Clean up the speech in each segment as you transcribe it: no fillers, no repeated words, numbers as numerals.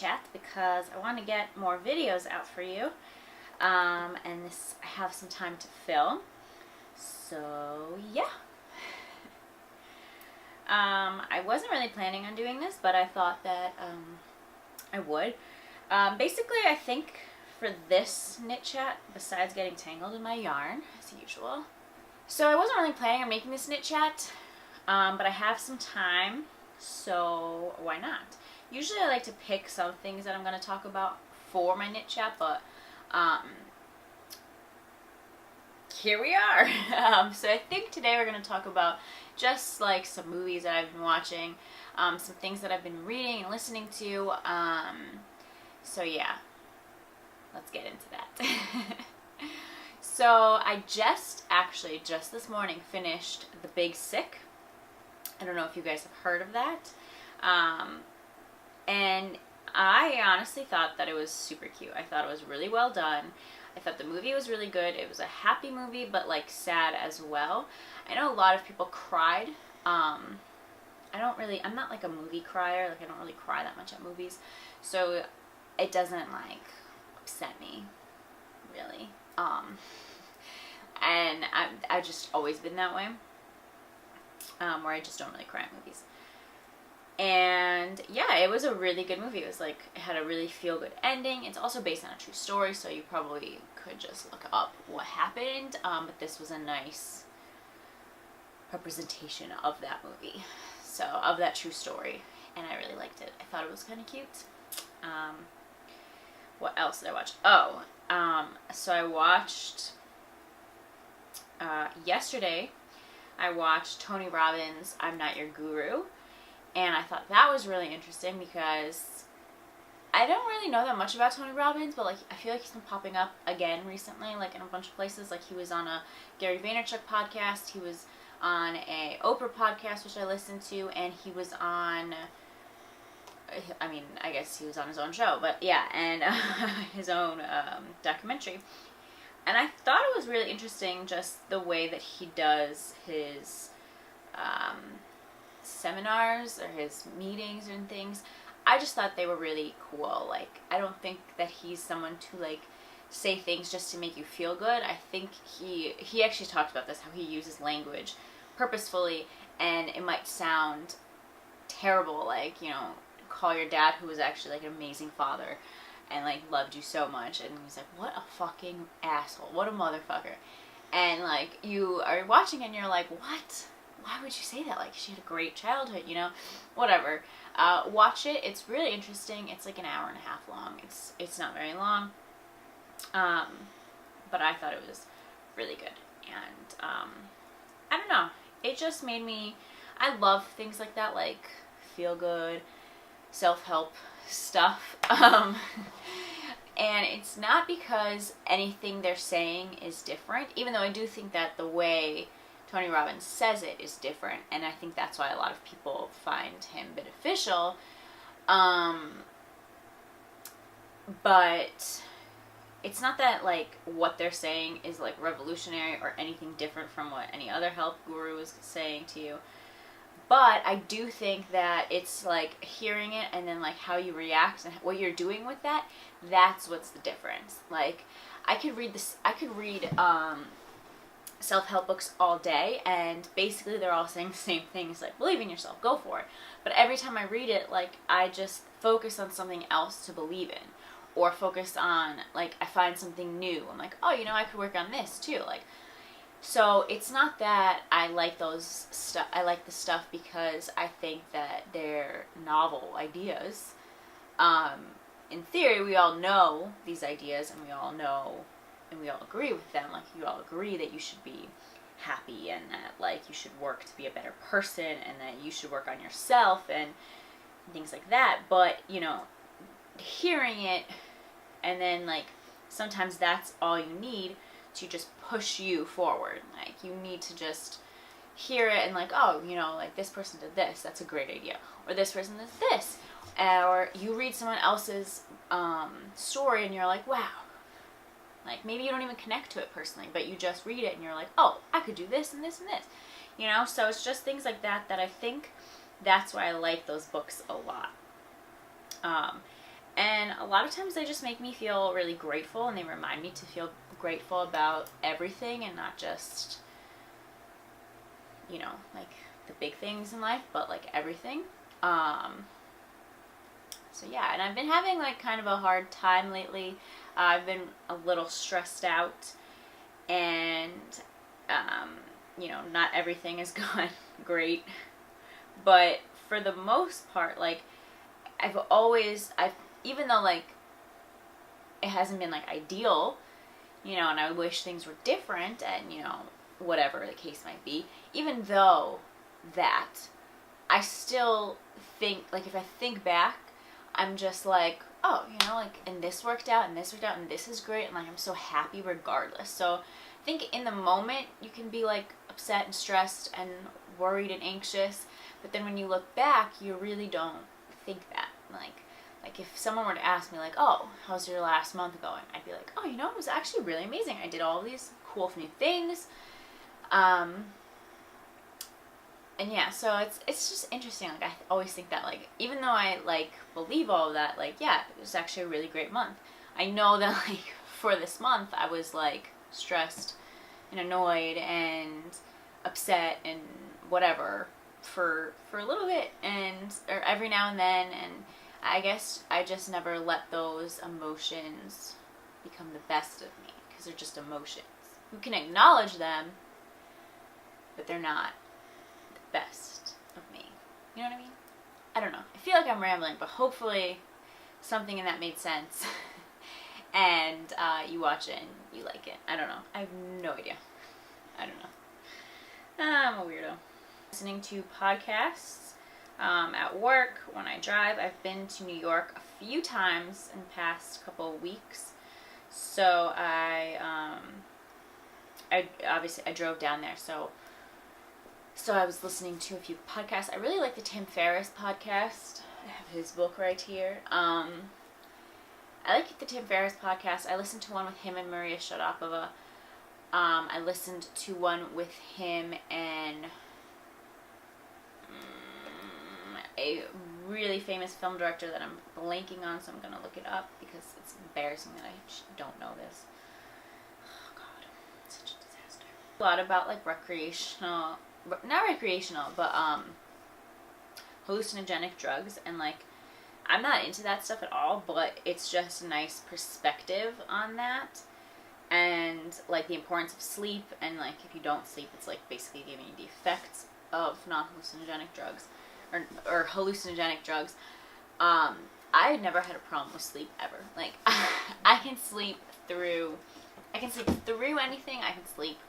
chat because I want to get more videos out for you. And I have some time to film. So yeah. I wasn't really planning on doing this, but I thought that I would. Basically, I think for this knit chat, besides getting tangled in my yarn, as usual. So I wasn't really planning on making this knit chat, but I have some time, so why not? Usually I like to pick some things that I'm going to talk about for my knit chat, but here we are. So I think today we're going to talk about just like some movies that I've been watching, some things that I've been reading and listening to. So yeah, let's get into that. So I just this morning finished The Big Sick. I don't know if you guys have heard of that. And I honestly thought that it was super cute. I thought it was really well done. I thought the movie was really good. It was a happy movie, but like sad as well. I know a lot of people cried. I'm not like a movie crier. Like I don't really cry that much at movies. So it doesn't like upset me, really. And I've just always been that way. Where I just don't really cry at movies. And yeah, it was a really good movie. It had a really feel-good ending. It's also based on a true story, so you probably could just look up what happened. But this was a nice representation of that movie. So, of that true story. And I really liked it. I thought it was kind of cute. What else did I watch? So I watched, yesterday, I watched Tony Robbins' I'm Not Your Guru. And I thought that was really interesting because I don't really know that much about Tony Robbins, but like I feel like he's been popping up again recently, like in a bunch of places. Like he was on a Gary Vaynerchuk podcast, he was on a Oprah podcast, which I listened to, and he was on, I guess he was on his own show, but yeah, and his own documentary. And I thought it was really interesting just the way that he does his seminars or his meetings and things. I just thought they were really cool. Like, I don't think that he's someone to like say things just to make you feel good. I think he actually talked about this, how he uses language purposefully, and it might sound terrible, like, you know, call your dad, who was actually like an amazing father and like loved you so much, and he's like, what a fucking asshole, what a motherfucker. And like you are watching and you're like, what? Why would you say that? Like, she had a great childhood, you know? Whatever. Watch it. It's really interesting. It's like an hour and a half long. It's not very long. But I thought it was really good. And I don't know. It just made me... I love things like that, like feel good, self-help stuff. And it's not because anything they're saying is different, even though I do think that the way Tony Robbins says it is different, and I think that's why a lot of people find him beneficial. But it's not that like what they're saying is like revolutionary or anything different from what any other health guru is saying to you. But I do think that it's like hearing it and then like how you react and what you're doing with that, that's what's the difference. Like I could read self-help books all day, and basically they're all saying the same things, like believe in yourself, go for it. But every time I read it, like I just focus on something else to believe in, or focus on, like, I find something new. I'm like, oh, you know, I could work on this too. Like, so it's not that I like those stuff. I like the stuff because I think that they're novel ideas. In theory, we all know these ideas, and we all know, and we all agree with them. Like, you all agree that you should be happy, and that, like, you should work to be a better person, and that you should work on yourself, and things like that. But, you know, hearing it, and then, like, sometimes that's all you need to just push you forward. Like, you need to just hear it and, like, oh, you know, like, this person did this, that's a great idea. Or this person did this. Or you read someone else's story, and you're like, wow. Like, maybe you don't even connect to it personally, but you just read it, and you're like, oh, I could do this and this and this. You know, so it's just things like that that I think that's why I like those books a lot. And a lot of times they just make me feel really grateful, and they remind me to feel grateful about everything and not just, like the big things in life, but like everything. So yeah, and I've been having like kind of a hard time lately. I've been a little stressed out, and not everything has gone great, but for the most part, like I've even though like it hasn't been like ideal, and I wish things were different, and whatever the case might be, even though that, I still think, like, if I think back, I'm just like, oh, like, and this worked out, and this worked out, and this is great, and like I'm so happy regardless. So I think in the moment you can be like upset and stressed and worried and anxious, but then when you look back, you really don't think that. Like if someone were to ask me like, oh, how's your last month going? I'd be like, oh, it was actually really amazing. I did all these cool new things. And yeah, so it's just interesting. Like, I always think that, like, even though I like believe all of that, like, yeah, it was actually a really great month. I know that like for this month I was like stressed and annoyed and upset and whatever for a little bit, or every now and then, and I guess I just never let those emotions become the best of me, because they're just emotions. You can acknowledge them, but they're not the best of me. You know what I mean? I don't know. I feel like I'm rambling, but hopefully something in that made sense. And you watch it and you like it. I don't know. I have no idea. I don't know. I'm a weirdo. Listening to podcasts at work, when I drive. I've been to New York a few times in the past couple of weeks. So I obviously drove down there, so I was listening to a few podcasts. I really like the Tim Ferriss podcast. I have his book right here. I like the Tim Ferriss podcast. I listened to one with him and Maria Sharapova. I listened to one with him and a really famous film director that I'm blanking on, so I'm going to look it up because it's embarrassing that I don't know this. Oh, God. Such a disaster. A lot about, like, not recreational, but hallucinogenic drugs, and, like, I'm not into that stuff at all, but it's just a nice perspective on that, and, like, the importance of sleep, and, like, if you don't sleep, it's, like, basically giving you the effects of non-hallucinogenic drugs, or hallucinogenic drugs. I never had a problem with sleep ever. Like, I can sleep through anything. I can sleep.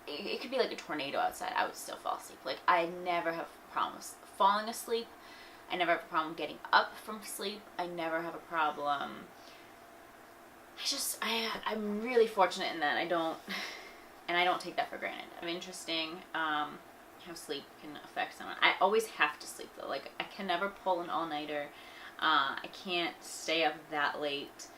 It could be like a tornado outside. I would still fall asleep. Like, I never have problems falling asleep. I never have a problem getting up from sleep. I never have a problem. I'm really fortunate in that I don't take that for granted. It's interesting how sleep can affect someone. I always have to sleep though. Like, I can never pull an all-nighter. I can't stay up that late.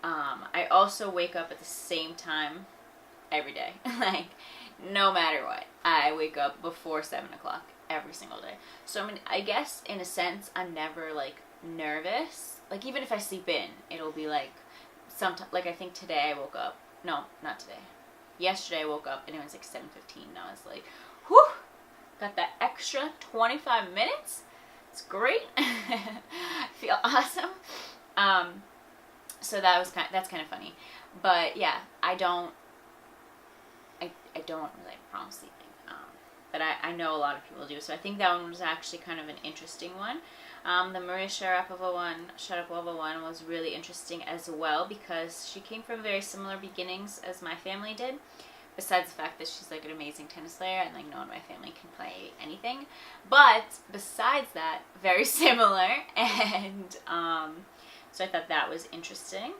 I also wake up at the same time every day. Like, no matter what, I wake up before 7 o'clock every single day. So I mean, I guess in a sense, I'm never like nervous. Like, even if I sleep in, it'll be like sometimes. Like, I think today I woke up. No, not today. Yesterday I woke up and it was like 7:15. And I was like, whew, got that extra 25 minutes. It's great. I feel awesome. So that's kind of funny. But yeah, I don't really have a problem sleeping. But I know a lot of people do. So I think that one was actually kind of an interesting one. The Maria Sharapova one was really interesting as well, because she came from very similar beginnings as my family did. Besides the fact that she's like an amazing tennis player, and like no one in my family can play anything. But besides that, very similar. And so I thought that was interesting.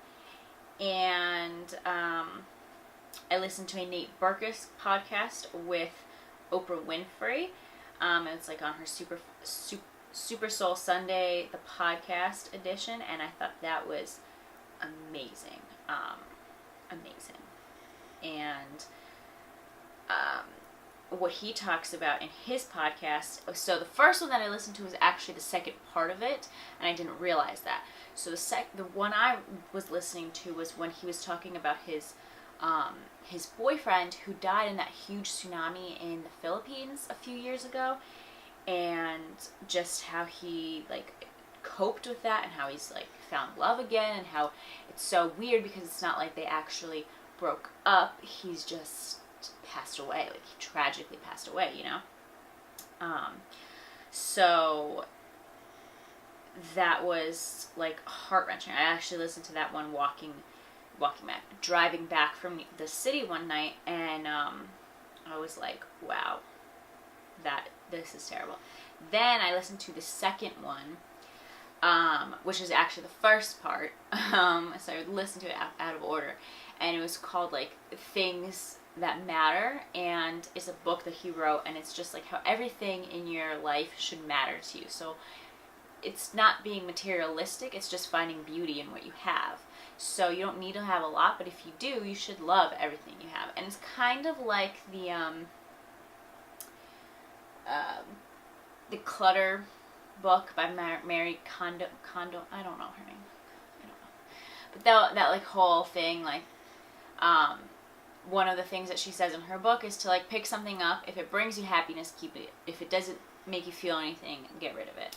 And I listened to a Nate Berkus podcast with Oprah Winfrey. It's like on her Super Soul Sunday, the podcast edition, and I thought that was amazing. Amazing. And what he talks about in his podcast. So the first one that I listened to was actually the second part of it, and I didn't realize that. So the one I was listening to was when he was talking about his boyfriend who died in that huge tsunami in the Philippines a few years ago, and just how he like coped with that, and how he's like found love again, and how it's so weird because it's not like they actually broke up. He's just passed away. Like, he tragically passed away, you know? So that was like heart-wrenching. I actually listened to that one driving back from the city one night, and I was like, wow, this is terrible. Then I listened to the second one, which is actually the first part. So I listened to it out of order, and it was called like Things That Matter, and it's a book that he wrote, and it's just like how everything in your life should matter to you. So it's not being materialistic, it's just finding beauty in what you have. So you don't need to have a lot, but if you do, you should love everything you have. And it's kind of like the Clutter book by Mary Kondo. I don't know her name. I don't know. But that like whole thing, like, one of the things that she says in her book is to like pick something up. If it brings you happiness, keep it. If it doesn't make you feel anything, get rid of it.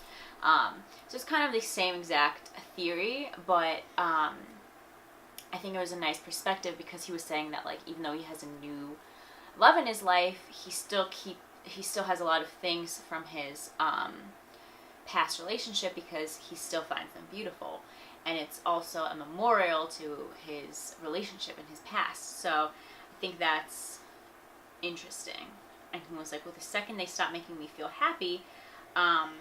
So it's kind of the same exact theory, but I think it was a nice perspective, because he was saying that like even though he has a new love in his life, he still has a lot of things from his past relationship, because he still finds them beautiful, and it's also a memorial to his relationship in his past. So I think that's interesting. And he was like, well, the second they stop making me feel happy, I'll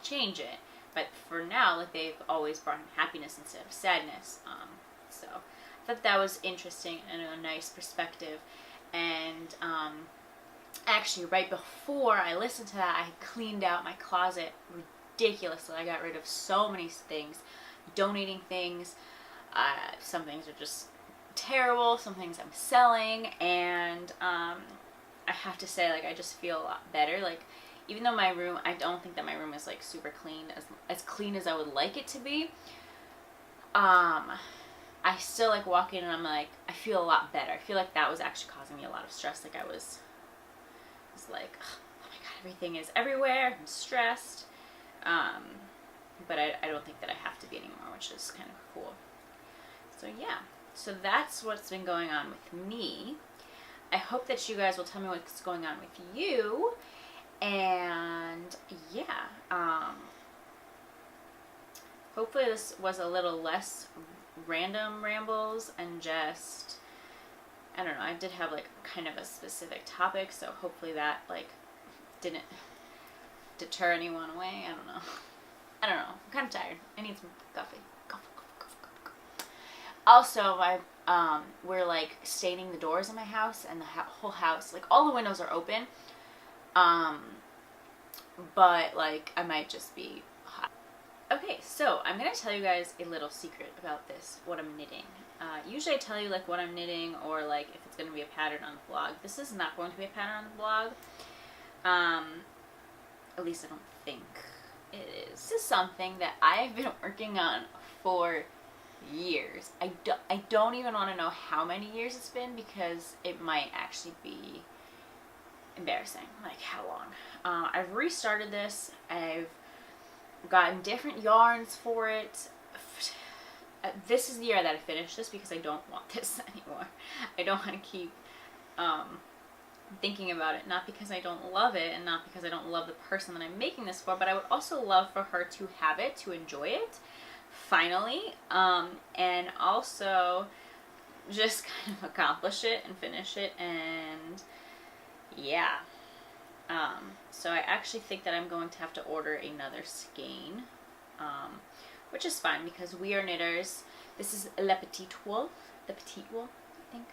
change it. But for now, like, they've always brought him happiness instead of sadness. So I thought that was interesting and a nice perspective. And actually, right before I listened to that, I cleaned out my closet ridiculously. I got rid of so many things, donating things. Some things are just terrible. Some things I'm selling, and I have to say, like, I just feel a lot better. Like, even though my room, I don't think that my room is like super clean, as clean as I would like it to be. I still like walk in and I'm like, I feel a lot better. I feel like that was actually causing me a lot of stress. Like, I was like, oh my god, everything is everywhere. I'm stressed. But I don't think that I have to be anymore, which is kind of cool. So yeah, so that's what's been going on with me. I hope that you guys will tell me what's going on with you. And yeah, hopefully this was a little less random rambles and just, I don't know, I did have like kind of a specific topic, so hopefully that like didn't deter anyone away. I don't know. I'm kind of tired. I need some coffee. Also, we're like staining the doors in my house, and the whole house, like all the windows are open. But like I might just be hot. Okay, so I'm gonna tell you guys a little secret about this, what I'm knitting. Usually I tell you like what I'm knitting, or like if it's gonna be a pattern on the blog. This is not going to be a pattern on the blog. At least I don't think it is. This is something that I've been working on for years. I don't even want to know how many years it's been, because it might actually be embarrassing, like how long. I've restarted this. I've gotten different yarns for it. This is the year that I finished this, because I don't want this anymore. I don't want to keep thinking about it, not because I don't love it, and not because I don't love the person that I'm making this for, but I would also love for her to have it, to enjoy it, finally, and also just kind of accomplish it and finish it, and yeah. So I actually think that I'm going to have to order another skein, which is fine, because We Are Knitters, this is Le Petit Wool, I think,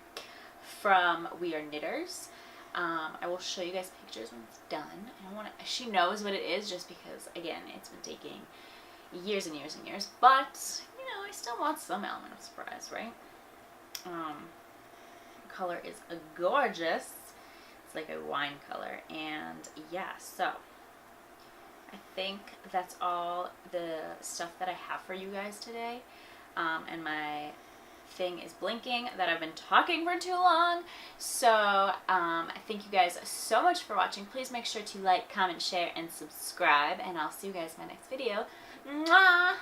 from We Are Knitters. I will show you guys pictures when it's done. She knows what it is, just because, again, it's been taking years and years and years, but, you know, I still want some element of surprise, right? color is gorgeous. It's like a wine color. And yeah, so I think that's all the stuff that I have for you guys today. And my thing is blinking that I've been talking for too long. So thank you guys so much for watching. Please make sure to like, comment, share, and subscribe. And I'll see you guys in my next video. Mwah!